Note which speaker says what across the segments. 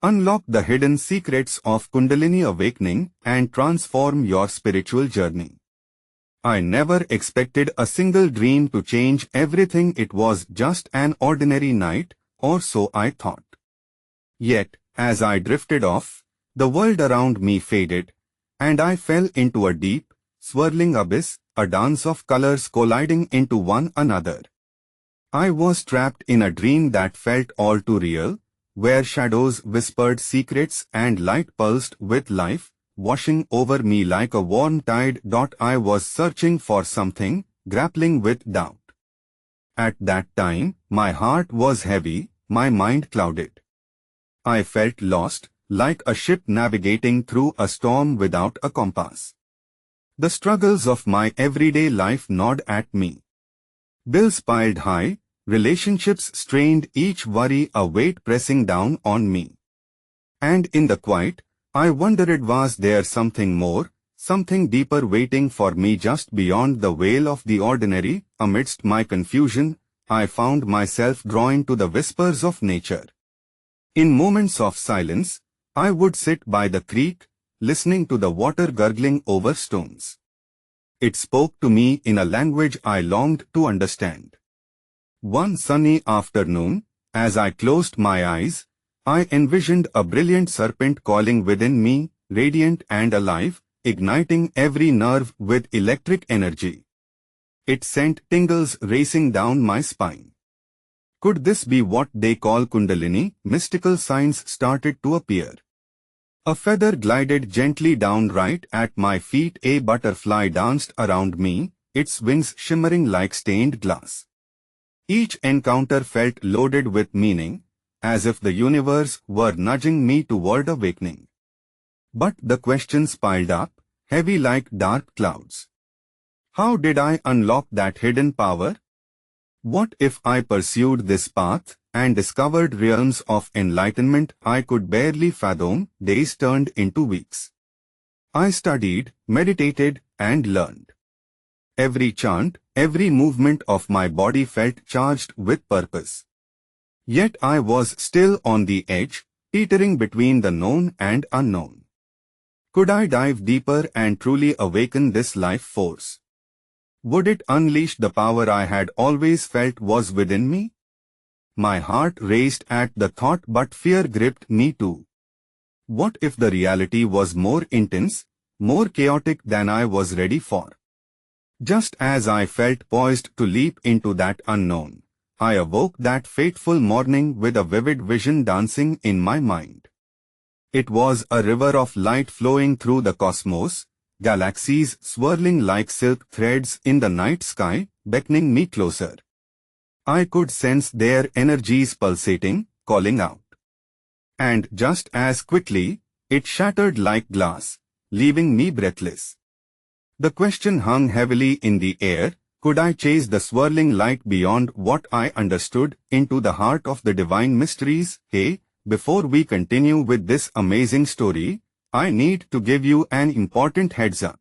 Speaker 1: Unlock the hidden secrets of Kundalini awakening and transform your spiritual journey. I never expected a single dream to change everything. It was just an ordinary night, or so I thought. Yet, as I drifted off, the world around me faded, and I fell into a deep, swirling abyss, a dance of colors colliding into one another. I was trapped in a dream that felt all too real, where shadows whispered secrets and light pulsed with life, washing over me like a warm tide. I was searching for something, grappling with doubt. At that time, my heart was heavy, my mind clouded. I felt lost, like a ship navigating through a storm without a compass. The struggles of my everyday life gnawed at me. Bills piled high, relationships strained, each worry a weight pressing down on me. And in the quiet, I wondered, was there something more, something deeper waiting for me just beyond the veil of the ordinary? Amidst my confusion, I found myself drawn to the whispers of nature. In moments of silence, I would sit by the creek, listening to the water gurgling over stones. It spoke to me in a language I longed to understand. One sunny afternoon, as I closed my eyes, I envisioned a brilliant serpent calling within me, radiant and alive, igniting every nerve with electric energy. It sent tingles racing down my spine. Could this be what they call Kundalini? Mystical signs started to appear. A feather glided gently down right at my feet. A butterfly danced around me, its wings shimmering like stained glass. Each encounter felt loaded with meaning, as if the universe were nudging me toward awakening. But the questions piled up, heavy like dark clouds. How did I unlock that hidden power? What if I pursued this path and discovered realms of enlightenment I could barely fathom? Days turned into weeks. I studied, meditated, and learned. Every chant, every movement of my body felt charged with purpose. Yet I was still on the edge, teetering between the known and unknown. Could I dive deeper and truly awaken this life force? Would it unleash the power I had always felt was within me? My heart raced at the thought, but fear gripped me too. What if the reality was more intense, more chaotic than I was ready for? Just as I felt poised to leap into that unknown, I awoke that fateful morning with a vivid vision dancing in my mind. It was a river of light flowing through the cosmos, galaxies swirling like silk threads in the night sky, beckoning me closer. I could sense their energies pulsating, calling out. And just as quickly, it shattered like glass, leaving me breathless. The question hung heavily in the air: could I chase the swirling light beyond what I understood, into the heart of the divine mysteries? Hey, before we continue with this amazing story, I need to give you an important heads up.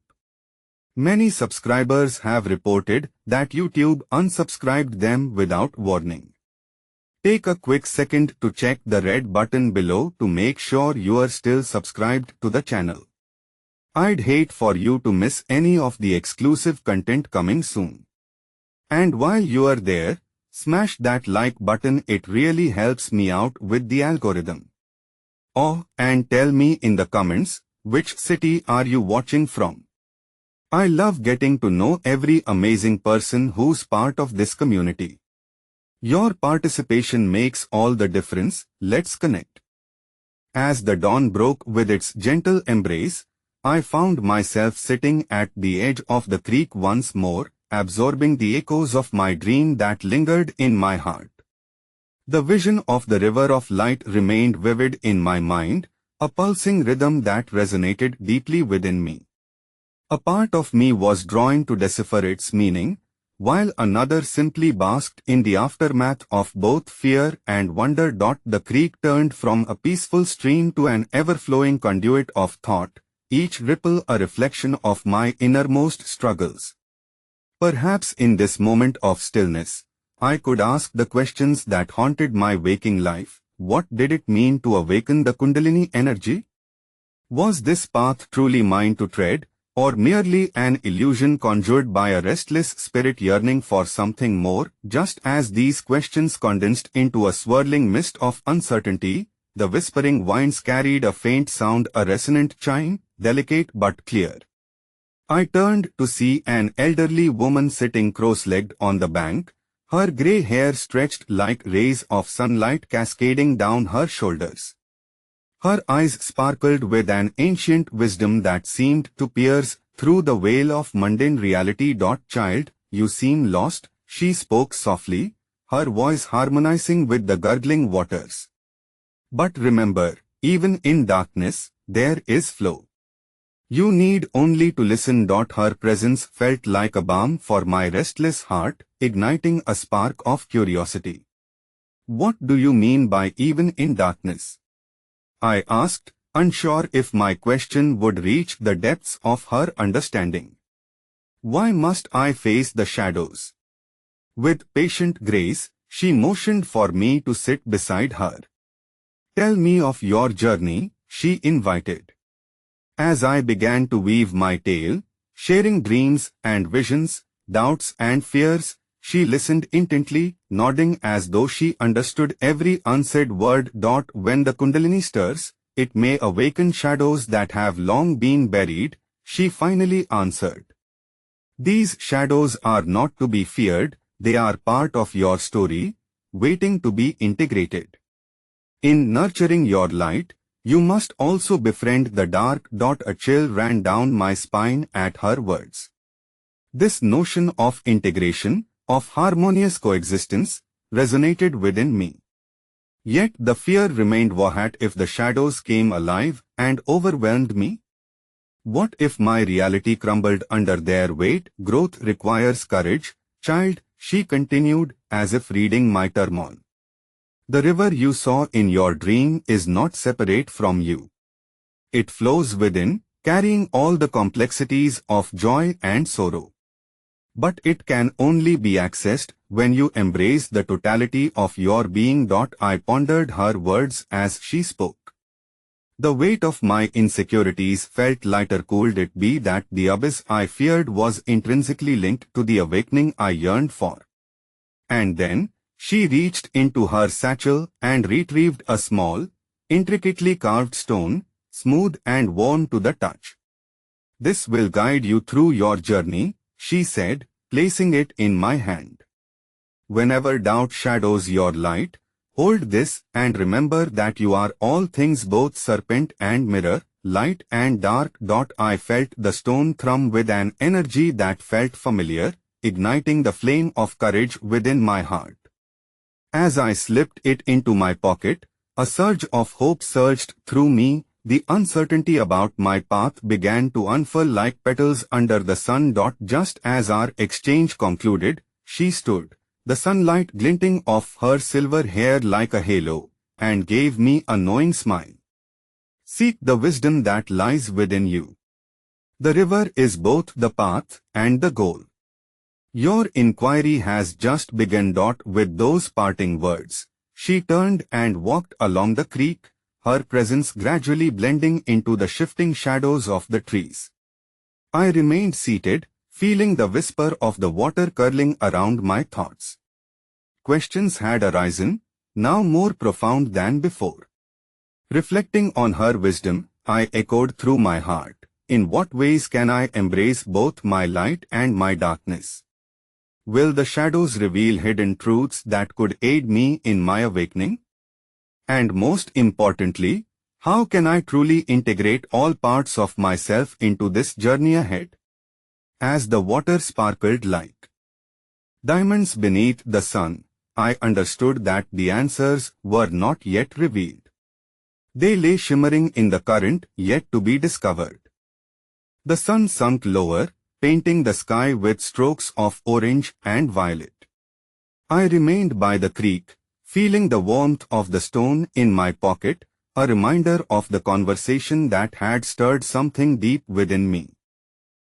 Speaker 1: Many subscribers have reported that YouTube unsubscribed them without warning. Take a quick second to check the red button below to make sure you are still subscribed to the channel. I'd hate for you to miss any of the exclusive content coming soon. And while you are there, smash that like button, it really helps me out with the algorithm. Oh, and tell me in the comments, which city are you watching from? I love getting to know every amazing person who's part of this community. Your participation makes all the difference. Let's connect. As the dawn broke with its gentle embrace, I found myself sitting at the edge of the creek once more, absorbing the echoes of my dream that lingered in my heart. The vision of the river of light remained vivid in my mind, a pulsing rhythm that resonated deeply within me. A part of me was drawn to decipher its meaning, while another simply basked in the aftermath of both fear and wonder. The creek turned from a peaceful stream to an ever-flowing conduit of thought, each ripple a reflection of my innermost struggles. Perhaps in this moment of stillness, I could ask the questions that haunted my waking life. what did it mean to awaken the Kundalini energy? Was this path truly mine to tread, or merely an illusion conjured by a restless spirit yearning for something more? Just as these questions condensed into a swirling mist of uncertainty, the whispering winds carried a faint sound, a resonant chime, delicate but clear. I turned to see an elderly woman sitting cross-legged on the bank, her grey hair stretched like rays of sunlight cascading down her shoulders. Her eyes sparkled with an ancient wisdom that seemed to pierce through the veil of mundane reality. "Child, you seem lost," she spoke softly, her voice harmonizing with the gurgling waters. "But remember, even in darkness, there is flow. You need only to listen." Her presence felt like a balm for my restless heart, igniting a spark of curiosity. "What do you mean by even in darkness?" I asked, unsure if my question would reach the depths of her understanding. "Why must I face the shadows?" With patient grace, she motioned for me to sit beside her. "Tell me of your journey," she invited. As I began to weave my tale, sharing dreams and visions, doubts and fears, she listened intently, nodding as though she understood every unsaid word. "When the Kundalini stirs, it may awaken shadows that have long been buried," she finally answered. "These shadows are not to be feared, they are part of your story, waiting to be integrated. In nurturing your light, you must also befriend the dark." A chill ran down my spine at her words. This notion of integration, of harmonious coexistence, resonated within me. Yet the fear remained. What if the shadows came alive and overwhelmed me? What if my reality crumbled under their weight? "Growth requires courage, child," she continued, as if reading my turmoil. "The river you saw in your dream is not separate from you. It flows within, carrying all the complexities of joy and sorrow. But it can only be accessed when you embrace the totality of your being." I pondered her words as she spoke. The weight of my insecurities felt lighter. Could it be that the abyss I feared was intrinsically linked to the awakening I yearned for? And then, she reached into her satchel and retrieved a small, intricately carved stone, smooth and warm to the touch. "This will guide you through your journey," she said, placing it in my hand. "Whenever doubt shadows your light, hold this and remember that you are all things, both serpent and mirror, light and dark." I felt the stone thrum with an energy that felt familiar, igniting the flame of courage within my heart. As I slipped it into my pocket, a surge of hope surged through me. The uncertainty about my path began to unfurl like petals under the sun. Just as our exchange concluded, she stood, the sunlight glinting off her silver hair like a halo, and gave me a knowing smile. "Seek the wisdom that lies within you. The river is both the path and the goal. Your inquiry has just begun." With those parting words, she turned and walked along the creek, her presence gradually blending into the shifting shadows of the trees. I remained seated, feeling the whisper of the water curling around my thoughts. Questions had arisen, now more profound than before. Reflecting on her wisdom, I echoed through my heart, "In what ways can I embrace both my light and my darkness? Will the shadows reveal hidden truths that could aid me in my awakening? And most importantly, how can I truly integrate all parts of myself into this journey ahead?" As the water sparkled like diamonds beneath the sun, I understood that the answers were not yet revealed. They lay shimmering in the current, yet to be discovered. The sun sunk lower, painting the sky with strokes of orange and violet. I remained by the creek, feeling the warmth of the stone in my pocket, a reminder of the conversation that had stirred something deep within me.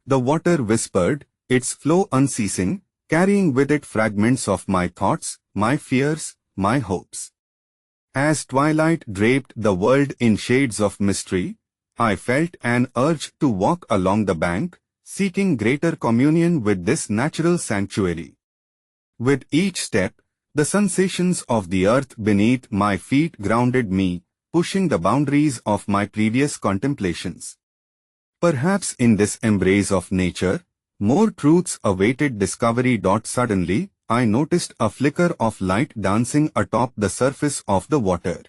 Speaker 1: The water whispered, its flow unceasing, carrying with it fragments of my thoughts, my fears, my hopes. As twilight draped the world in shades of mystery, I felt an urge to walk along the bank, seeking greater communion with this natural sanctuary. With each step, the sensations of the earth beneath my feet grounded me, pushing the boundaries of my previous contemplations. Perhaps in this embrace of nature, more truths awaited discovery. Suddenly, I noticed a flicker of light dancing atop the surface of the water.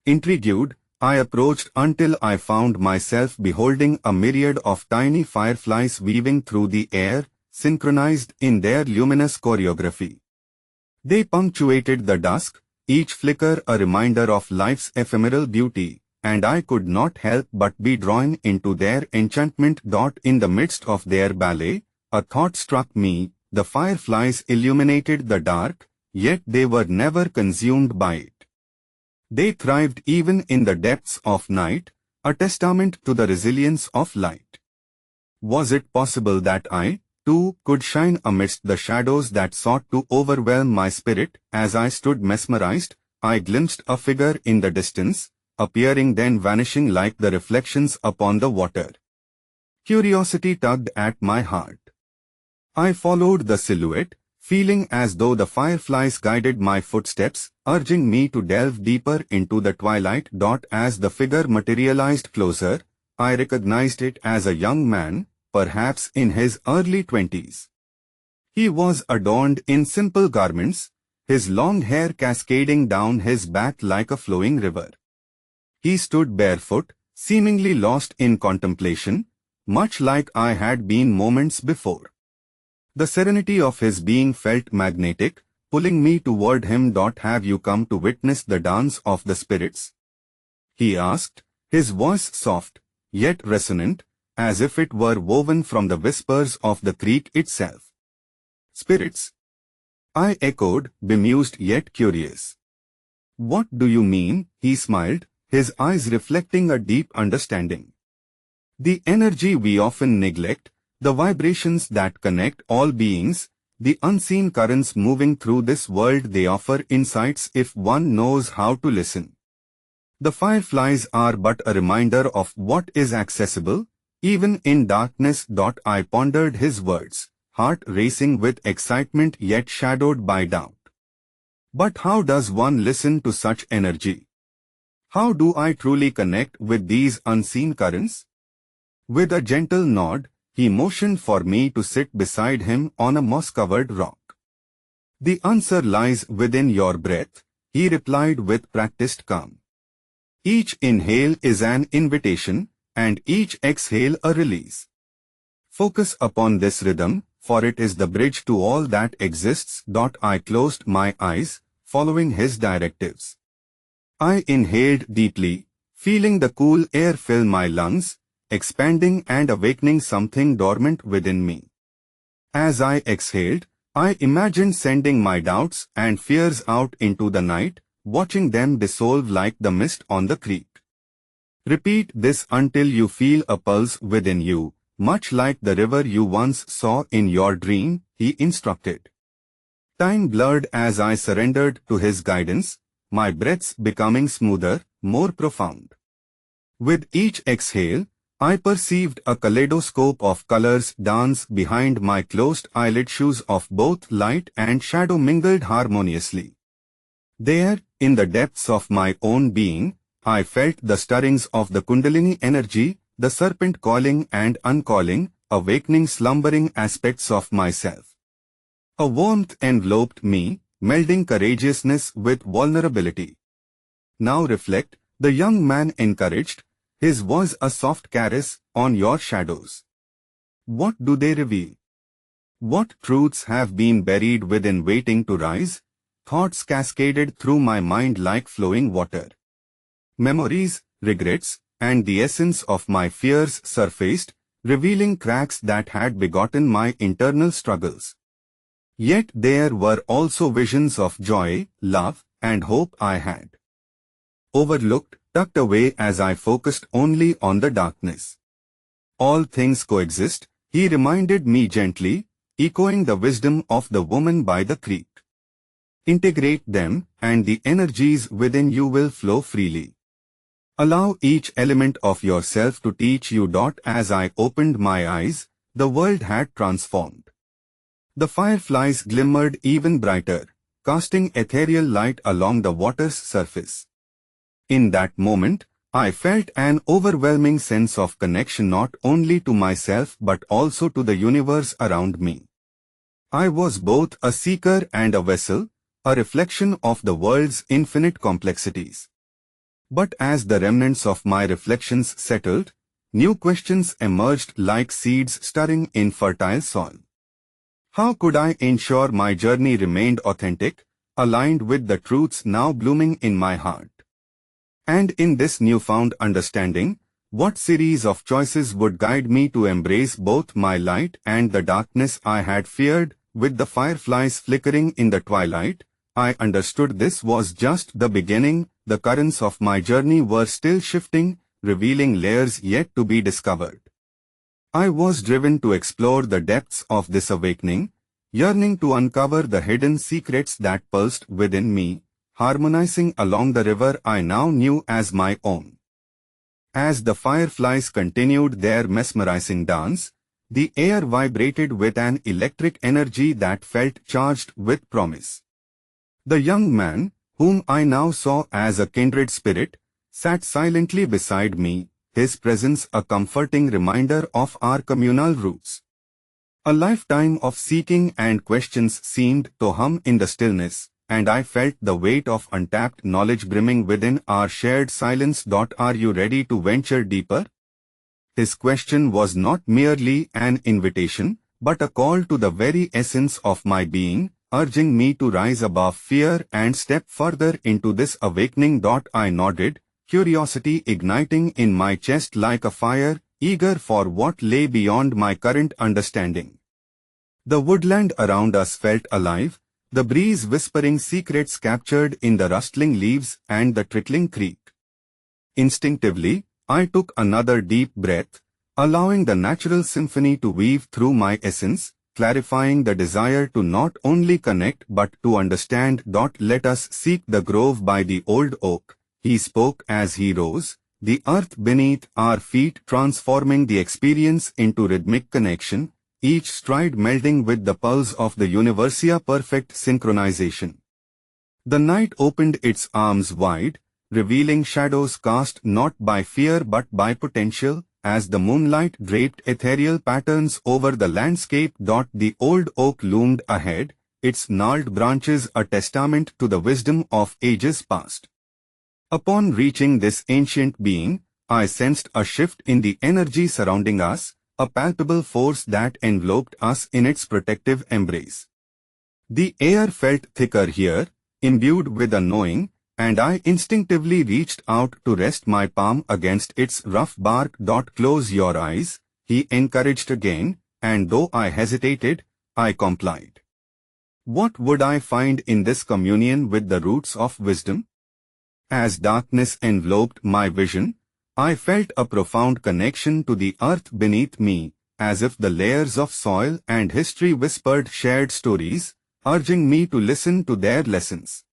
Speaker 1: Intrigued, I approached until I found myself beholding a myriad of tiny fireflies weaving through the air, synchronized in their luminous choreography. They punctuated the dusk, each flicker a reminder of life's ephemeral beauty, and I could not help but be drawn into their enchantment. In the midst of their ballet, a thought struck me: the fireflies illuminated the dark, yet they were never consumed by it. They thrived even in the depths of night, a testament to the resilience of light. Was it possible that I, too, could shine amidst the shadows that sought to overwhelm my spirit? As I stood mesmerized, I glimpsed a figure in the distance, appearing then vanishing like the reflections upon the water. Curiosity tugged at my heart. I followed the silhouette, feeling as though the fireflies guided my footsteps, urging me to delve deeper into the twilight. As the figure materialized closer, I recognized it as a young man, perhaps in his early 20s. He was adorned in simple garments, his long hair cascading down his back like a flowing river. He stood barefoot, seemingly lost in contemplation, much like I had been moments before. The serenity of his being felt magnetic, pulling me toward him. Have you come to witness the dance of the spirits? He asked, his voice soft, yet resonant, as if it were woven from the whispers of the creek itself. Spirits? I echoed, bemused yet curious. What do you mean? He smiled, his eyes reflecting a deep understanding. The energy we often neglect, the vibrations that connect all beings, the unseen currents moving through this world. They offer insights if one knows how to listen. The fireflies are but a reminder of what is accessible, even in darkness. I pondered his words, heart racing with excitement yet shadowed by doubt. But how does one listen to such energy? How do I truly connect with these unseen currents? With a gentle nod, he motioned for me to sit beside him on a moss-covered rock. The answer lies within your breath, he replied with practiced calm. Each inhale is an invitation, and each exhale a release. Focus upon this rhythm, for it is the bridge to all that exists. I closed my eyes, following his directives. I inhaled deeply, feeling the cool air fill my lungs, expanding and awakening something dormant within me. As I exhaled, I imagined sending my doubts and fears out into the night, watching them dissolve like the mist on the creek. Repeat this until you feel a pulse within you, much like the river you once saw in your dream, he instructed. Time blurred as I surrendered to his guidance, my breaths becoming smoother, more profound. With each exhale, I perceived a kaleidoscope of colors dance behind my closed eyelid. Hues of both light and shadow mingled harmoniously. There, in the depths of my own being, I felt the stirrings of the Kundalini energy, the serpent calling and uncalling, awakening slumbering aspects of myself. A warmth enveloped me, melding courageousness with vulnerability. Now reflect, the young man encouraged, his voice a soft caress, on your shadows. What do they reveal? What truths have been buried within waiting to rise? Thoughts cascaded through my mind like flowing water. Memories, regrets, and the essence of my fears surfaced, revealing cracks that had begotten my internal struggles. Yet there were also visions of joy, love, and hope I had overlooked, tucked away as I focused only on the darkness. All things coexist, he reminded me gently, echoing the wisdom of the woman by the creek. Integrate them, and the energies within you will flow freely. Allow each element of yourself to teach you. As I opened my eyes, the world had transformed. The fireflies glimmered even brighter, casting ethereal light along the water's surface. In that moment, I felt an overwhelming sense of connection not only to myself but also to the universe around me. I was both a seeker and a vessel, a reflection of the world's infinite complexities. But as the remnants of my reflections settled, new questions emerged like seeds stirring in fertile soil. How could I ensure my journey remained authentic, aligned with the truths now blooming in my heart? And in this newfound understanding, what series of choices would guide me to embrace both my light and the darkness I had feared? With the fireflies flickering in the twilight, I understood this was just the beginning. The currents of my journey were still shifting, revealing layers yet to be discovered. I was driven to explore the depths of this awakening, yearning to uncover the hidden secrets that pulsed within me, harmonizing along the river I now knew as my own. As the fireflies continued their mesmerizing dance, the air vibrated with an electric energy that felt charged with promise. The young man, whom I now saw as a kindred spirit, sat silently beside me, his presence a comforting reminder of our communal roots. A lifetime of seeking and questions seemed to hum in the stillness, and I felt the weight of untapped knowledge brimming within our shared silence. Are you ready to venture deeper? His question was not merely an invitation, but a call to the very essence of my being, urging me to rise above fear and step further into this awakening. I nodded, curiosity igniting in my chest like a fire, eager for what lay beyond my current understanding. The woodland around us felt alive, the breeze whispering secrets captured in the rustling leaves and the trickling creek. Instinctively, I took another deep breath, allowing the natural symphony to weave through my essence, clarifying the desire to not only connect but to understand. Let us seek the grove by the old oak, he spoke as he rose, the earth beneath our feet transforming the experience into rhythmic connection, each stride melding with the pulse of the universe's perfect synchronization. The night opened its arms wide, revealing shadows cast not by fear but by potential, as the moonlight draped ethereal patterns over the landscape. The old oak loomed ahead, its gnarled branches a testament to the wisdom of ages past. Upon reaching this ancient being, I sensed a shift in the energy surrounding us, a palpable force that enveloped us in its protective embrace. The air felt thicker here, imbued with a knowing, and I instinctively reached out to rest my palm against its rough bark. Close your eyes, he encouraged again, and though I hesitated, I complied. What would I find in this communion with the roots of wisdom? As darkness enveloped my vision, I felt a profound connection to the earth beneath me, as if the layers of soil and history whispered shared stories, urging me to listen to their lessons.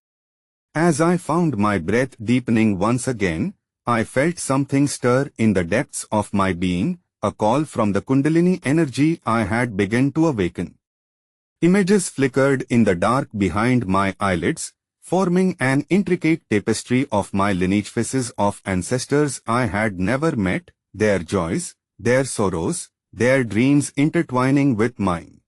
Speaker 1: As I found my breath deepening once again, I felt something stir in the depths of my being, a call from the Kundalini energy I had begun to awaken. Images flickered in the dark behind my eyelids, forming an intricate tapestry of my lineage, faces of ancestors I had never met, their joys, their sorrows, their dreams intertwining with mine.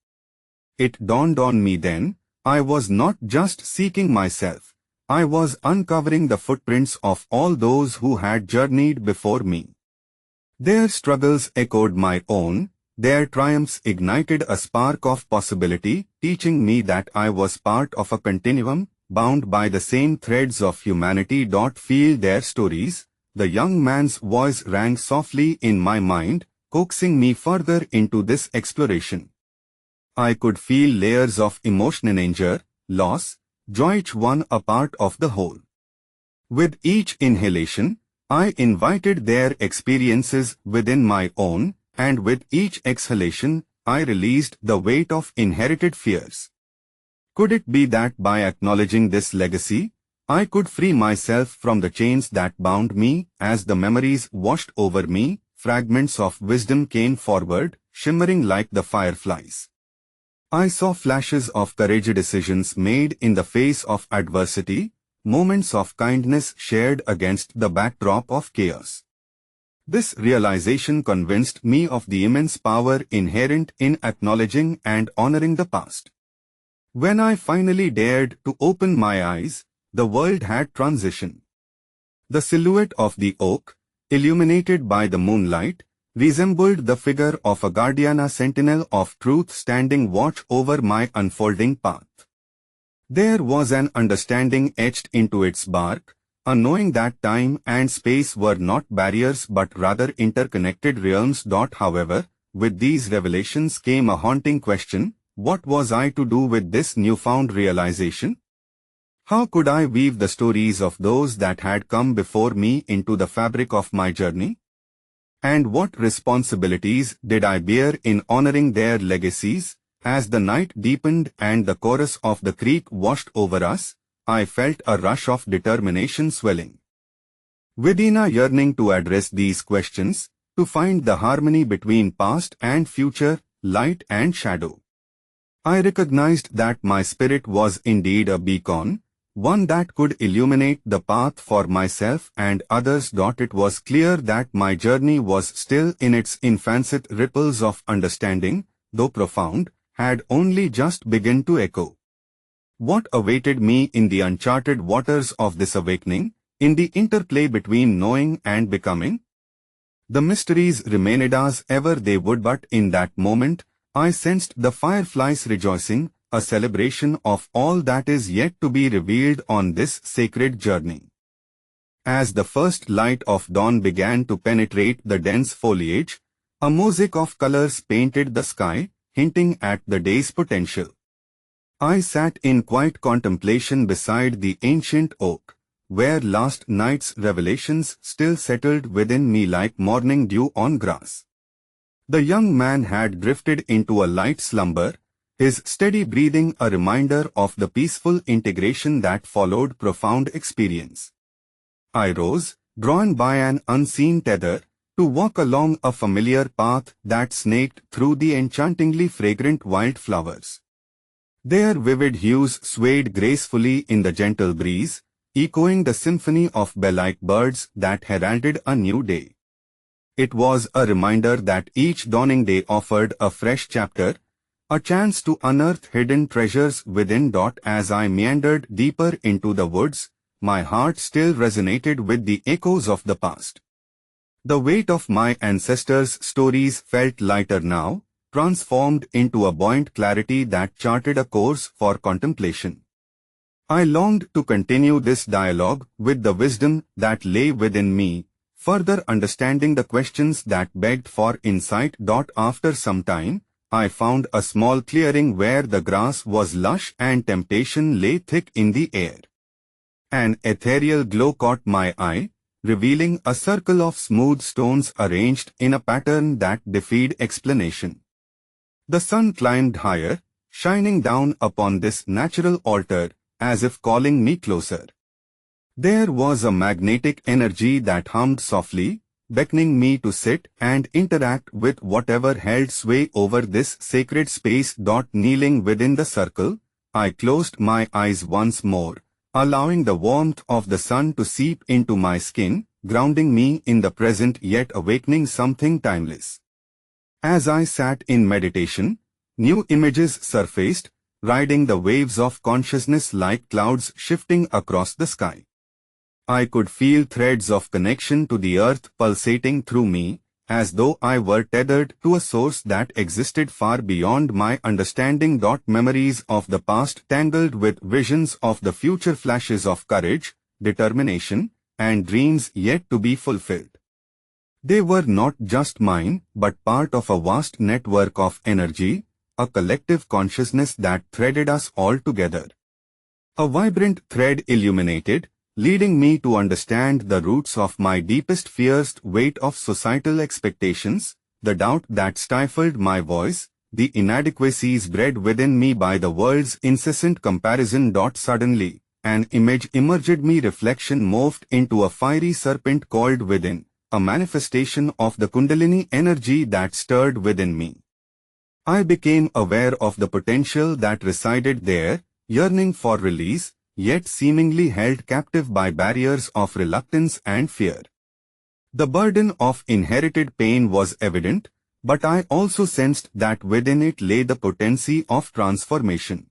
Speaker 1: It dawned on me then, I was not just seeking myself, I was uncovering the footprints of all those who had journeyed before me. Their struggles echoed my own, their triumphs ignited a spark of possibility, teaching me that I was part of a continuum, bound by the same threads of humanity. Feel their stories, the young man's voice rang softly in my mind, coaxing me further into this exploration. I could feel layers of emotion, anger, loss, joy, each one a part of the whole. With each inhalation, I invited their experiences within my own, and with each exhalation, I released the weight of inherited fears. Could it be that by acknowledging this legacy, I could free myself from the chains that bound me? As the memories washed over me, fragments of wisdom came forward, shimmering like the fireflies. I saw flashes of courage, decisions made in the face of adversity, moments of kindness shared against the backdrop of chaos. This realization convinced me of the immense power inherent in acknowledging and honoring the past. When I finally dared to open my eyes, the world had transitioned. The silhouette of the oak, illuminated by the moonlight, resembled the figure of a guardian, a sentinel of truth standing watch over my unfolding path. There was an understanding etched into its bark, a knowing that time and space were not barriers but rather interconnected realms. However, with these revelations came a haunting question: what was I to do with this newfound realization? How could I weave the stories of those that had come before me into the fabric of my journey? And what responsibilities did I bear in honoring their legacies? As the night deepened and the chorus of the creek washed over us, I felt a rush of determination swelling within, a yearning to address these questions, to find the harmony between past and future, light and shadow. I recognized that my spirit was indeed a beacon, one that could illuminate the path for myself and others. It was clear that my journey was still in its infancy. Ripples of understanding, though profound, had only just begun to echo. What awaited me in the uncharted waters of this awakening, in the interplay between knowing and becoming? The mysteries remained as ever they would, but in that moment, I sensed the fireflies rejoicing, a celebration of all that is yet to be revealed on this sacred journey. As the first light of dawn began to penetrate the dense foliage, a mosaic of colors painted the sky, hinting at the day's potential. I sat in quiet contemplation beside the ancient oak, where last night's revelations still settled within me like morning dew on grass. The young man had drifted into a light slumber, his steady breathing a reminder of the peaceful integration that followed profound experience. I rose, drawn by an unseen tether, to walk along a familiar path that snaked through the enchantingly fragrant wildflowers. Their vivid hues swayed gracefully in the gentle breeze, echoing the symphony of bell-like birds that heralded a new day. It was a reminder that each dawning day offered a fresh chapter, a chance to unearth hidden treasures within. As I meandered deeper into the woods, my heart still resonated with the echoes of the past. The weight of my ancestors' stories felt lighter now, transformed into a buoyant clarity that charted a course for contemplation. I longed to continue this dialogue with the wisdom that lay within me, further understanding the questions that begged for insight. After some time, I found a small clearing where the grass was lush and temptation lay thick in the air. An ethereal glow caught my eye, revealing a circle of smooth stones arranged in a pattern that defied explanation. The sun climbed higher, shining down upon this natural altar, as if calling me closer. There was a magnetic energy that hummed softly, beckoning me to sit and interact with whatever held sway over this sacred space. Kneeling within the circle, I closed my eyes once more, allowing the warmth of the sun to seep into my skin, grounding me in the present yet awakening something timeless. As I sat in meditation, new images surfaced, riding the waves of consciousness like clouds shifting across the sky. I could feel threads of connection to the earth pulsating through me, as though I were tethered to a source that existed far beyond my understanding. Memories of the past tangled with visions of the future, flashes of courage, determination, and dreams yet to be fulfilled. They were not just mine, but part of a vast network of energy, a collective consciousness that threaded us all together. A vibrant thread illuminated, leading me to understand the roots of my deepest fears, weight of societal expectations, the doubt that stifled my voice, the inadequacies bred within me by the world's incessant comparison. Suddenly, an image emerged me, reflection morphed into a fiery serpent called within, a manifestation of the Kundalini energy that stirred within me. I became aware of the potential that resided there, yearning for release, yet seemingly held captive by barriers of reluctance and fear. The burden of inherited pain was evident, but I also sensed that within it lay the potency of transformation.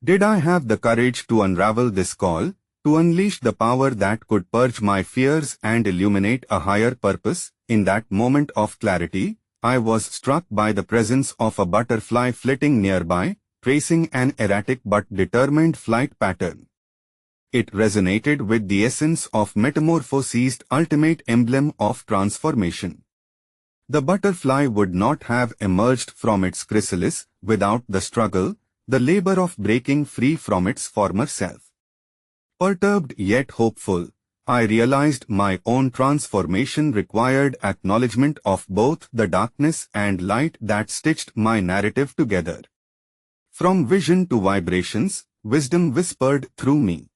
Speaker 1: Did I have the courage to unravel this call, to unleash the power that could purge my fears and illuminate a higher purpose? In that moment of clarity, I was struck by the presence of a butterfly flitting nearby, tracing an erratic but determined flight pattern. It resonated with the essence of metamorphosis, ultimate emblem of transformation. The butterfly would not have emerged from its chrysalis without the struggle, the labor of breaking free from its former self. Perturbed yet hopeful, I realized my own transformation required acknowledgement of both the darkness and light that stitched my narrative together. From vision to vibrations, wisdom whispered through me.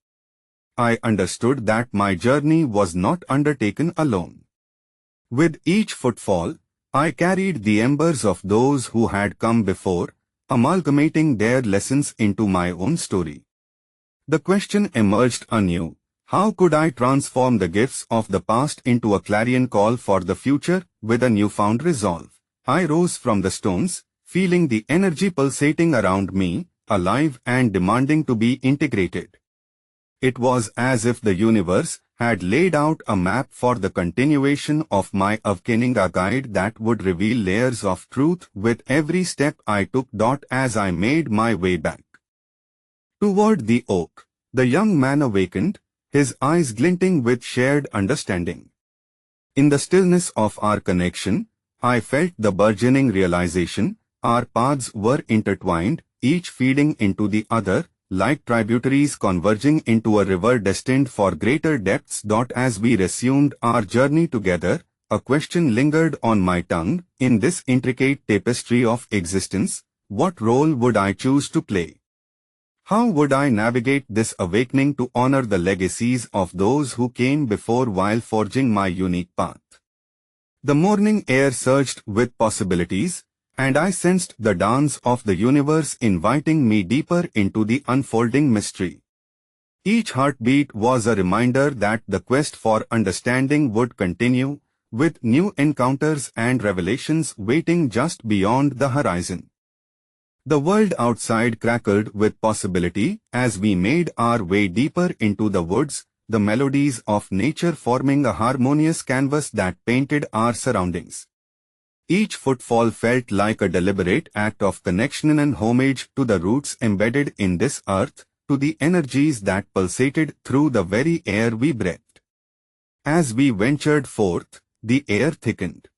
Speaker 1: I understood that my journey was not undertaken alone. With each footfall, I carried the embers of those who had come before, amalgamating their lessons into my own story. The question emerged anew: how could I transform the gifts of the past into a clarion call for the future? With a newfound resolve, I rose from the stones, feeling the energy pulsating around me, alive and demanding to be integrated. It was as if the universe had laid out a map for the continuation of my awakening, a guide that would reveal layers of truth with every step I took. As I made my way back toward the oak, the young man awakened, his eyes glinting with shared understanding. In the stillness of our connection, I felt the burgeoning realization: our paths were intertwined, each feeding into the other, like tributaries converging into a river destined for greater depths. As we resumed our journey together, a question lingered on my tongue: in this intricate tapestry of existence, what role would I choose to play? How would I navigate this awakening to honor the legacies of those who came before while forging my unique path? The morning air surged with possibilities, and I sensed the dance of the universe inviting me deeper into the unfolding mystery. Each heartbeat was a reminder that the quest for understanding would continue, with new encounters and revelations waiting just beyond the horizon. The world outside crackled with possibility as we made our way deeper into the woods, the melodies of nature forming a harmonious canvas that painted our surroundings. Each footfall felt like a deliberate act of connection and homage to the roots embedded in this earth, to the energies that pulsated through the very air we breathed. As we ventured forth, the air thickened.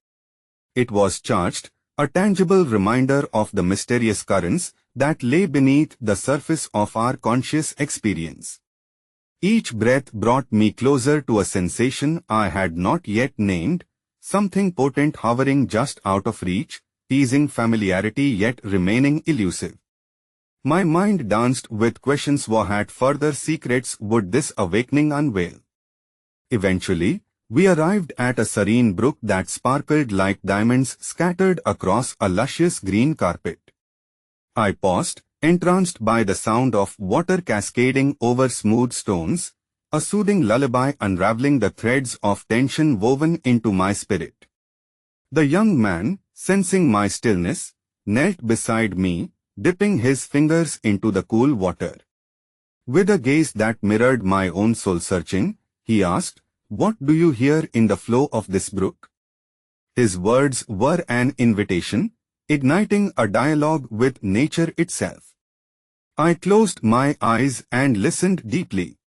Speaker 1: It was charged, a tangible reminder of the mysterious currents that lay beneath the surface of our conscious experience. Each breath brought me closer to a sensation I had not yet named, something potent hovering just out of reach, teasing familiarity yet remaining elusive. My mind danced with questions: what further secrets would this awakening unveil? Eventually, we arrived at a serene brook that sparkled like diamonds scattered across a luscious green carpet. I paused, entranced by the sound of water cascading over smooth stones, a soothing lullaby unraveling the threads of tension woven into my spirit. The young man, sensing my stillness, knelt beside me, dipping his fingers into the cool water. With a gaze that mirrored my own soul-searching, he asked, "What do you hear in the flow of this brook?" His words were an invitation, igniting a dialogue with nature itself. I closed my eyes and listened deeply.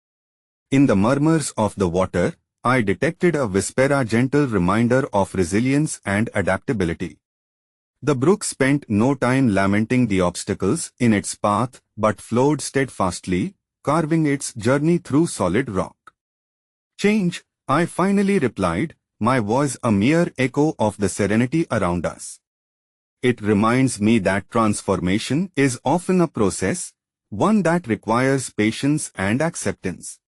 Speaker 1: In the murmurs of the water, I detected a whisper, a gentle reminder of resilience and adaptability. The brook spent no time lamenting the obstacles in its path, but flowed steadfastly, carving its journey through solid rock. "Change," I finally replied, my voice a mere echo of the serenity around us. It reminds me that transformation is often a process, one that requires patience and acceptance.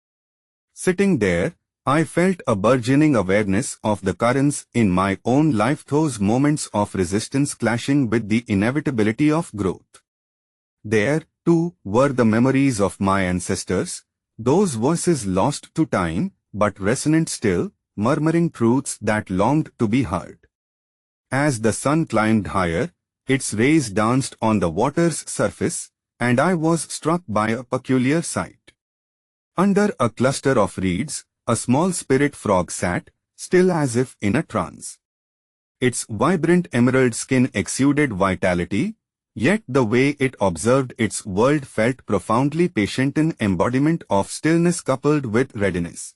Speaker 1: Sitting there, I felt a burgeoning awareness of the currents in my own life, those moments of resistance clashing with the inevitability of growth. There, too, were the memories of my ancestors, those voices lost to time, but resonant still, murmuring truths that longed to be heard. As the sun climbed higher, its rays danced on the water's surface, and I was struck by a peculiar sight. Under a cluster of reeds, a small spirit frog sat, still as if in a trance. Its vibrant emerald skin exuded vitality, yet the way it observed its world felt profoundly patient, an embodiment of stillness coupled with readiness.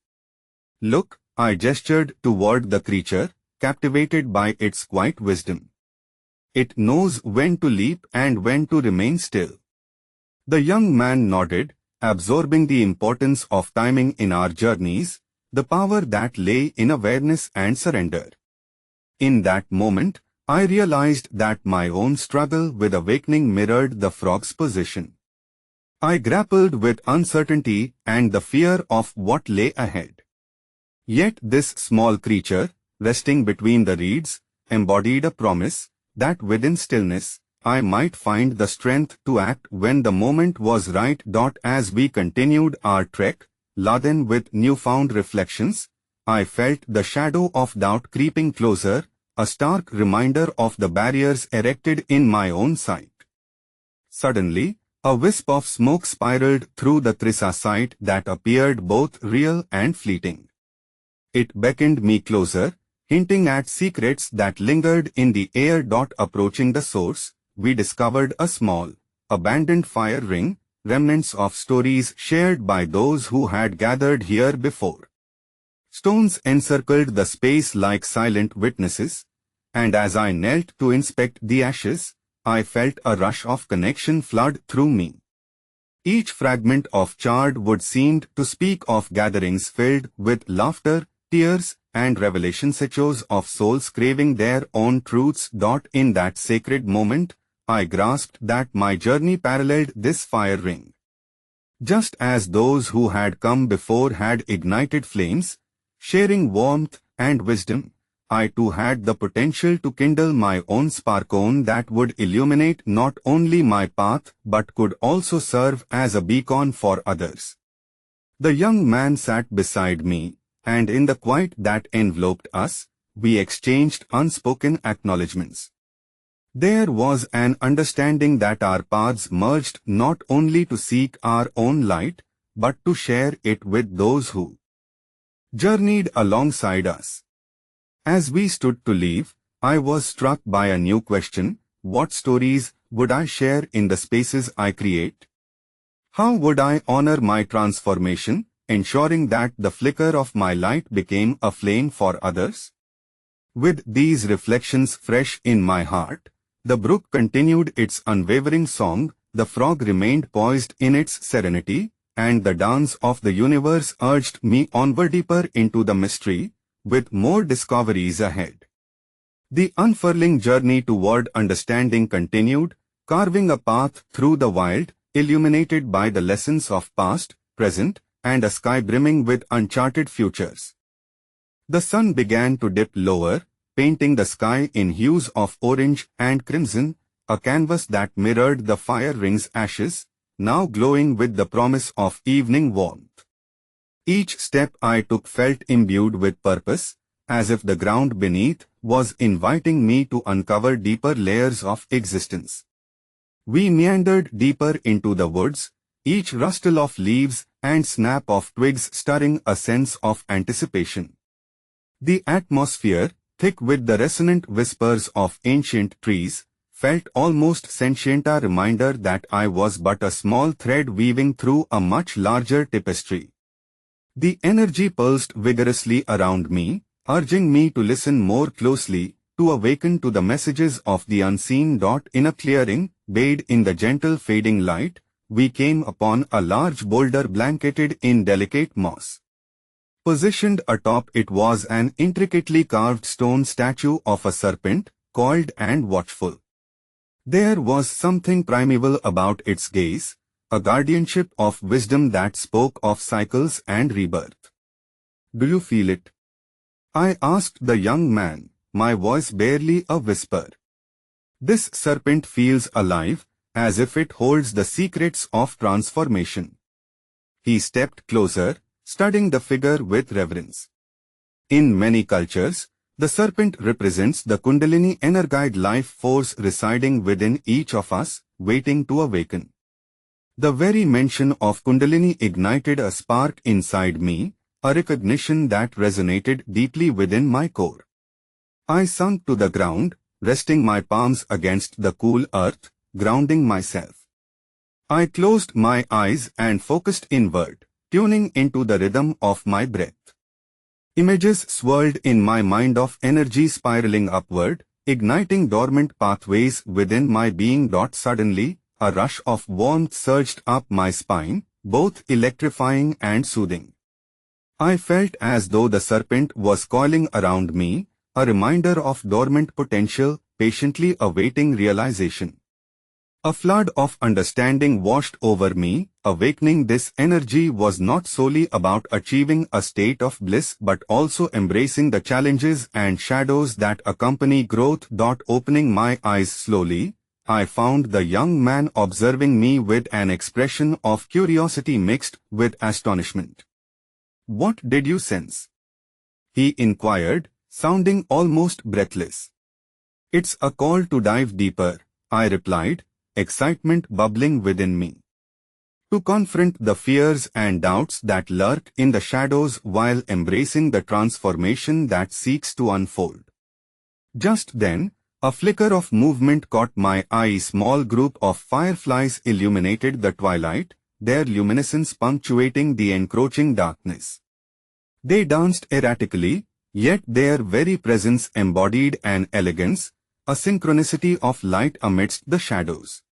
Speaker 1: "Look," I gestured toward the creature, captivated by its quiet wisdom. "It knows when to leap and when to remain still." The young man nodded, absorbing the importance of timing in our journeys, the power that lay in awareness and surrender. In that moment, I realized that my own struggle with awakening mirrored the frog's position. I grappled with uncertainty and the fear of what lay ahead. Yet this small creature, resting between the reeds, embodied a promise that within stillness, I might find the strength to act when the moment was right. As we continued our trek, laden with newfound reflections, I felt the shadow of doubt creeping closer, a stark reminder of the barriers erected in my own sight. Suddenly, a wisp of smoke spiraled through the Trisa sight that appeared both real and fleeting. It beckoned me closer, hinting at secrets that lingered in the air. Approaching the source, we discovered a small, abandoned fire ring, remnants of stories shared by those who had gathered here before. Stones encircled the space like silent witnesses, and as I knelt to inspect the ashes, I felt a rush of connection flood through me. Each fragment of charred wood seemed to speak of gatherings filled with laughter, tears, and revelations, echoes of souls craving their own truths. In that sacred moment, I grasped that my journey paralleled this fire ring. Just as those who had come before had ignited flames, sharing warmth and wisdom, I too had the potential to kindle my own sparkone that would illuminate not only my path but could also serve as a beacon for others. The young man sat beside me, and in the quiet that enveloped us, we exchanged unspoken acknowledgements. There was an understanding that our paths merged not only to seek our own light, but to share it with those who journeyed alongside us. As we stood to leave, I was struck by a new question: what stories would I share in the spaces I create? How would I honor my transformation, ensuring that the flicker of my light became a flame for others? With these reflections fresh in my heart, the brook continued its unwavering song, the frog remained poised in its serenity, and the dance of the universe urged me onward deeper into the mystery, with more discoveries ahead. The unfurling journey toward understanding continued, carving a path through the wild, illuminated by the lessons of past, present, and a sky brimming with uncharted futures. The sun began to dip lower, painting the sky in hues of orange and crimson, a canvas that mirrored the fire ring's ashes, now glowing with the promise of evening warmth. Each step I took felt imbued with purpose, as if the ground beneath was inviting me to uncover deeper layers of existence. We meandered deeper into the woods, each rustle of leaves and snap of twigs stirring a sense of anticipation. The atmosphere, thick with the resonant whispers of ancient trees, felt almost sentient, a reminder that I was but a small thread weaving through a much larger tapestry. The energy pulsed vigorously around me, urging me to listen more closely, to awaken to the messages of the unseen. In a clearing, bathed in the gentle fading light, we came upon a large boulder blanketed in delicate moss. Positioned atop it was an intricately carved stone statue of a serpent, coiled and watchful. There was something primeval about its gaze, a guardianship of wisdom that spoke of cycles and rebirth. Do you feel it? I asked the young man, my voice barely a whisper. This serpent feels alive, as if it holds the secrets of transformation. He stepped closer, studying the figure with reverence. In many cultures, the serpent represents the Kundalini energized life force residing within each of us, waiting to awaken. The very mention of Kundalini ignited a spark inside me, a recognition that resonated deeply within my core. I sunk to the ground, resting my palms against the cool earth, grounding myself. I closed my eyes and focused inward, tuning into the rhythm of my breath. Images swirled in my mind of energy spiraling upward, igniting dormant pathways within my being. Suddenly, a rush of warmth surged up my spine, both electrifying and soothing. I felt as though the serpent was coiling around me, a reminder of dormant potential, patiently awaiting realization. A flood of understanding washed over me, awakening this energy was not solely about achieving a state of bliss but also embracing the challenges and shadows that accompany growth. Opening my eyes slowly, I found the young man observing me with an expression of curiosity mixed with astonishment. "What did you sense?" he inquired, sounding almost breathless. "It's a call to dive deeper," I replied, excitement bubbling within me. "To confront the fears and doubts that lurk in the shadows while embracing the transformation that seeks to unfold." Just then, a flicker of movement caught my eye. A small group of fireflies illuminated the twilight, their luminescence punctuating the encroaching darkness. They danced erratically, yet their very presence embodied an elegance, a synchronicity of light amidst the shadows.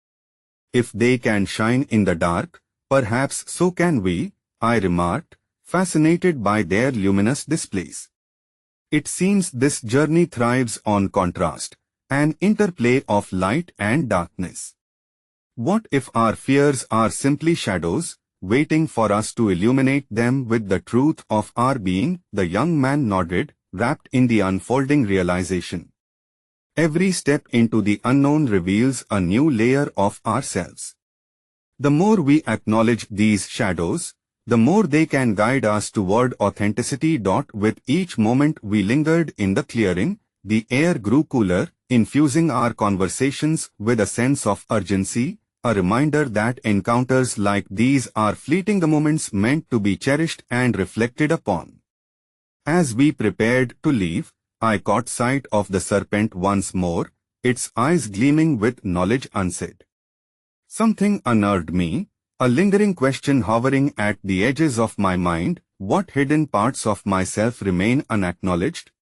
Speaker 1: "If they can shine in the dark, perhaps so can we," I remarked, fascinated by their luminous displays. "It seems this journey thrives on contrast, an interplay of light and darkness. What if our fears are simply shadows, waiting for us to illuminate them with the truth of our being?" The young man nodded, wrapped in the unfolding realization. Every step into the unknown reveals a new layer of ourselves. The more we acknowledge these shadows, the more they can guide us toward authenticity. With each moment we lingered in the clearing, the air grew cooler, infusing our conversations with a sense of urgency, a reminder that encounters like these are fleeting moments meant to be cherished and reflected upon. As we prepared to leave, I caught sight of the serpent once more, its eyes gleaming with knowledge unsaid. Something unnerved me, a lingering question hovering at the edges of my mind: what hidden parts of myself remain unacknowledged?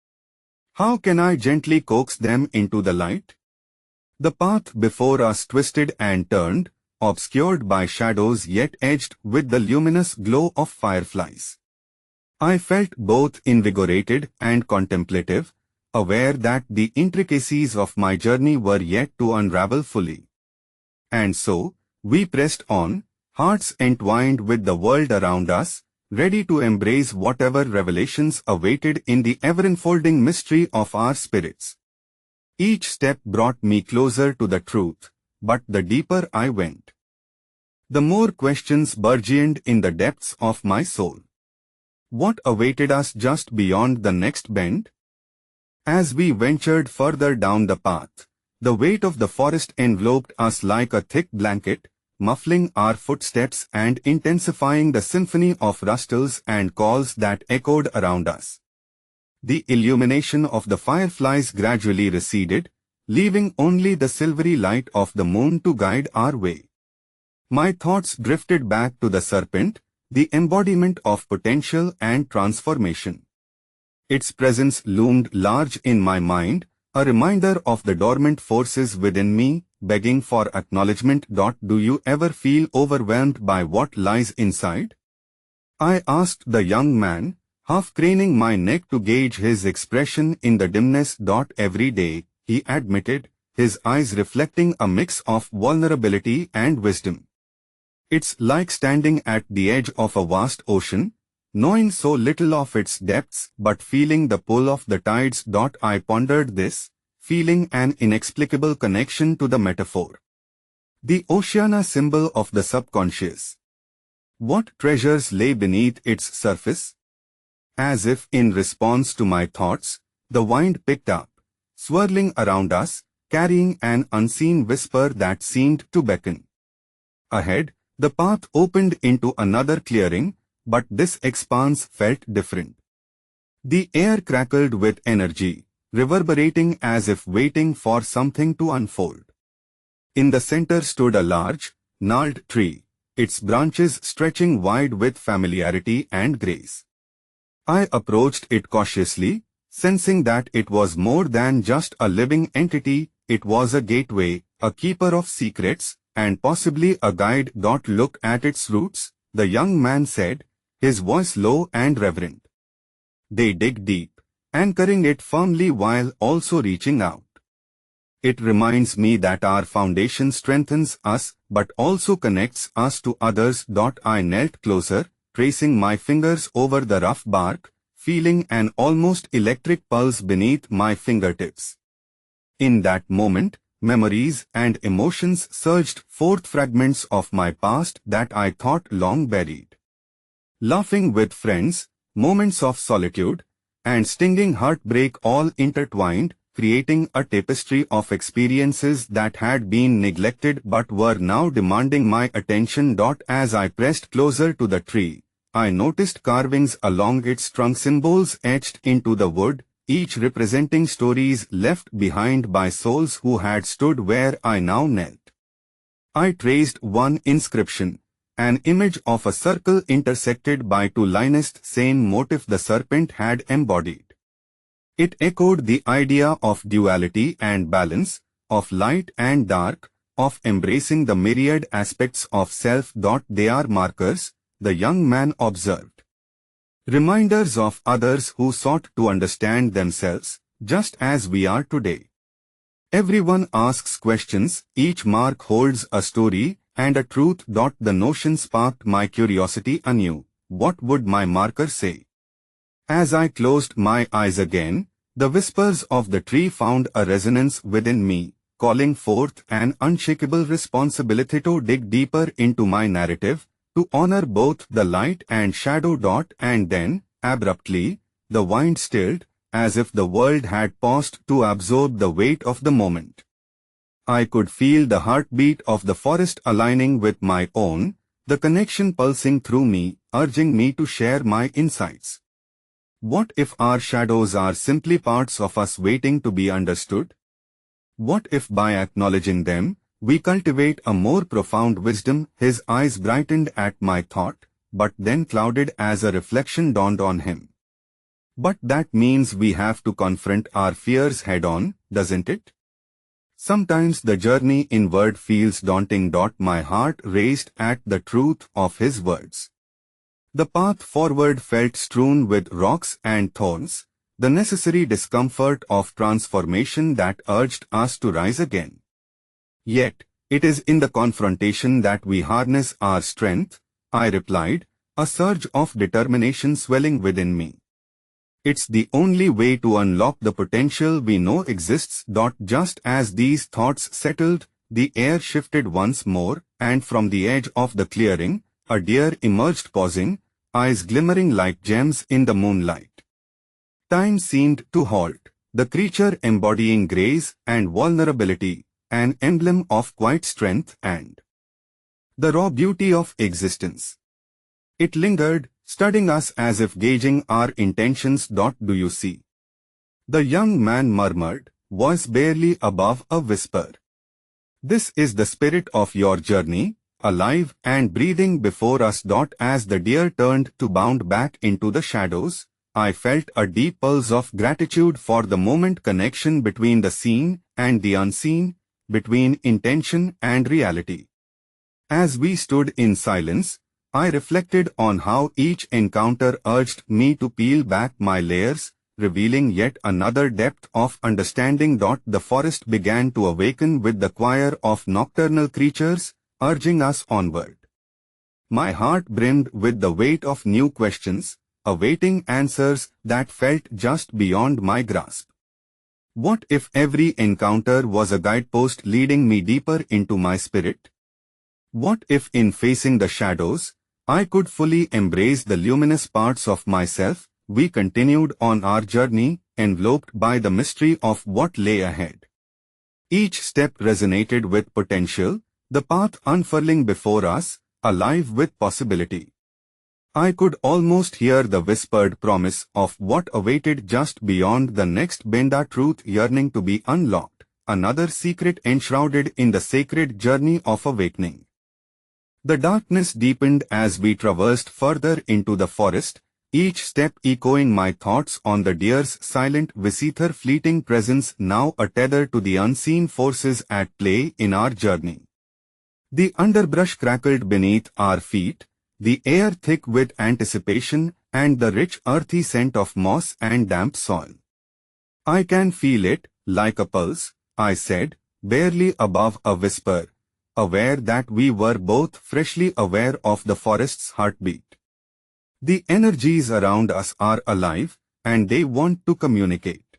Speaker 1: How can I gently coax them into the light? The path before us twisted and turned, obscured by shadows yet edged with the luminous glow of fireflies. I felt both invigorated and contemplative, aware that the intricacies of my journey were yet to unravel fully. And so, we pressed on, hearts entwined with the world around us, ready to embrace whatever revelations awaited in the ever-unfolding mystery of our spirits. Each step brought me closer to the truth, but the deeper I went, the more questions burgeoned in the depths of my soul. What awaited us just beyond the next bend? As we ventured further down the path, the weight of the forest enveloped us like a thick blanket, muffling our footsteps and intensifying the symphony of rustles and calls that echoed around us. The illumination of the fireflies gradually receded, leaving only the silvery light of the moon to guide our way. My thoughts drifted back to the serpent, the embodiment of potential and transformation. Its presence loomed large in my mind, a reminder of the dormant forces within me, begging for acknowledgement. Do you ever feel overwhelmed by what lies inside? I asked the young man, half craning my neck to gauge his expression in the dimness. Every day, he admitted, his eyes reflecting a mix of vulnerability and wisdom. It's like standing at the edge of a vast ocean, knowing so little of its depths but feeling the pull of the tides. I pondered this, feeling an inexplicable connection to the metaphor. The oceana symbol of the subconscious. What treasures lay beneath its surface? As if in response to my thoughts, the wind picked up, swirling around us, carrying an unseen whisper that seemed to beckon. Ahead, the path opened into another clearing, but this expanse felt different. The air crackled with energy, reverberating as if waiting for something to unfold. In the center stood a large, gnarled tree, its branches stretching wide with familiarity and grace. I approached it cautiously, sensing that it was more than just a living entity. It was a gateway, a keeper of secrets, and possibly a guide. Look at its roots, the young man said, his voice low and reverent. They dig deep, anchoring it firmly while also reaching out. It reminds me that our foundation strengthens us but also connects us to others. I knelt closer, tracing my fingers over the rough bark, feeling an almost electric pulse beneath my fingertips. In that moment, memories and emotions surged forth, fragments of my past that I thought long buried. Laughing with friends, moments of solitude, and stinging heartbreak all intertwined, creating a tapestry of experiences that had been neglected but were now demanding my attention. As I pressed closer to the tree, I noticed carvings along its trunk, symbols etched into the wood, each representing stories left behind by souls who had stood where I now knelt. I traced one inscription, an image of a circle intersected by two lines, same motif the serpent had embodied. It echoed the idea of duality and balance, of light and dark, of embracing the myriad aspects of self. They are markers, the young man observed. Reminders of others who sought to understand themselves, just as we are today. Everyone asks questions, each mark holds a story and a truth. The notion sparked my curiosity anew. What would my marker say? As I closed my eyes again, the whispers of the tree found a resonance within me, calling forth an unshakable responsibility to dig deeper into my narrative, to honor both the light and shadow. And then, abruptly, the wind stilled, as if the world had paused to absorb the weight of the moment. I could feel the heartbeat of the forest aligning with my own, the connection pulsing through me, urging me to share my insights. What if our shadows are simply parts of us waiting to be understood? What if by acknowledging them, we cultivate a more profound wisdom? His eyes brightened at my thought, but then clouded as a reflection dawned on him. But that means we have to confront our fears head-on, doesn't it? Sometimes the journey inward feels daunting. My heart raced at the truth of his words. The path forward felt strewn with rocks and thorns, the necessary discomfort of transformation that urged us to rise again. Yet, it is in the confrontation that we harness our strength, I replied, a surge of determination swelling within me. It's the only way to unlock the potential we know exists. Just as these thoughts settled, the air shifted once more, and from the edge of the clearing, a deer emerged, pausing, eyes glimmering like gems in the moonlight. Time seemed to halt, the creature embodying grace and vulnerability, an emblem of quiet strength and the raw beauty of existence. It lingered, studying us as if gauging our intentions. Do you see? The young man murmured, voice barely above a whisper. This is the spirit of your journey, alive and breathing before us. As the deer turned to bound back into the shadows, I felt a deep pulse of gratitude for the moment, connection between the seen and the unseen, between intention and reality. As we stood in silence, I reflected on how each encounter urged me to peel back my layers, revealing yet another depth of understanding. The forest began to awaken with the choir of nocturnal creatures, urging us onward. My heart brimmed with the weight of new questions, awaiting answers that felt just beyond my grasp. What if every encounter was a guidepost leading me deeper into my spirit? What if in facing the shadows, I could fully embrace the luminous parts of myself? We continued on our journey, enveloped by the mystery of what lay ahead. Each step resonated with potential, the path unfurling before us, alive with possibility. I could almost hear the whispered promise of what awaited just beyond the next bend, a truth yearning to be unlocked, another secret enshrouded in the sacred journey of awakening. The darkness deepened as we traversed further into the forest, each step echoing my thoughts on the deer's silent visither, fleeting presence, now a tether to the unseen forces at play in our journey. The underbrush crackled beneath our feet, the air thick with anticipation, and the rich earthy scent of moss and damp soil. I can feel it, like a pulse, I said, barely above a whisper, aware that we were both freshly aware of the forest's heartbeat. The energies around us are alive, and they want to communicate.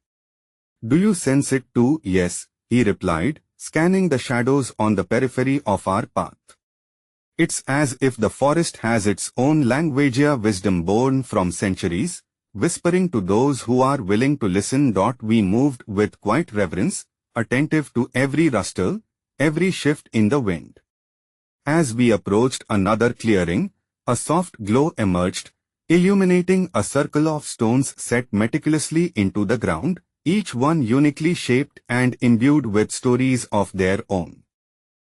Speaker 1: Do you sense it too? Yes, he replied, scanning the shadows on the periphery of our path. It's as if the forest has its own language, a wisdom born from centuries, whispering to those who are willing to listen. We moved with quiet reverence, attentive to every rustle, every shift in the wind. As we approached another clearing, a soft glow emerged, illuminating a circle of stones set meticulously into the ground, each one uniquely shaped and imbued with stories of their own.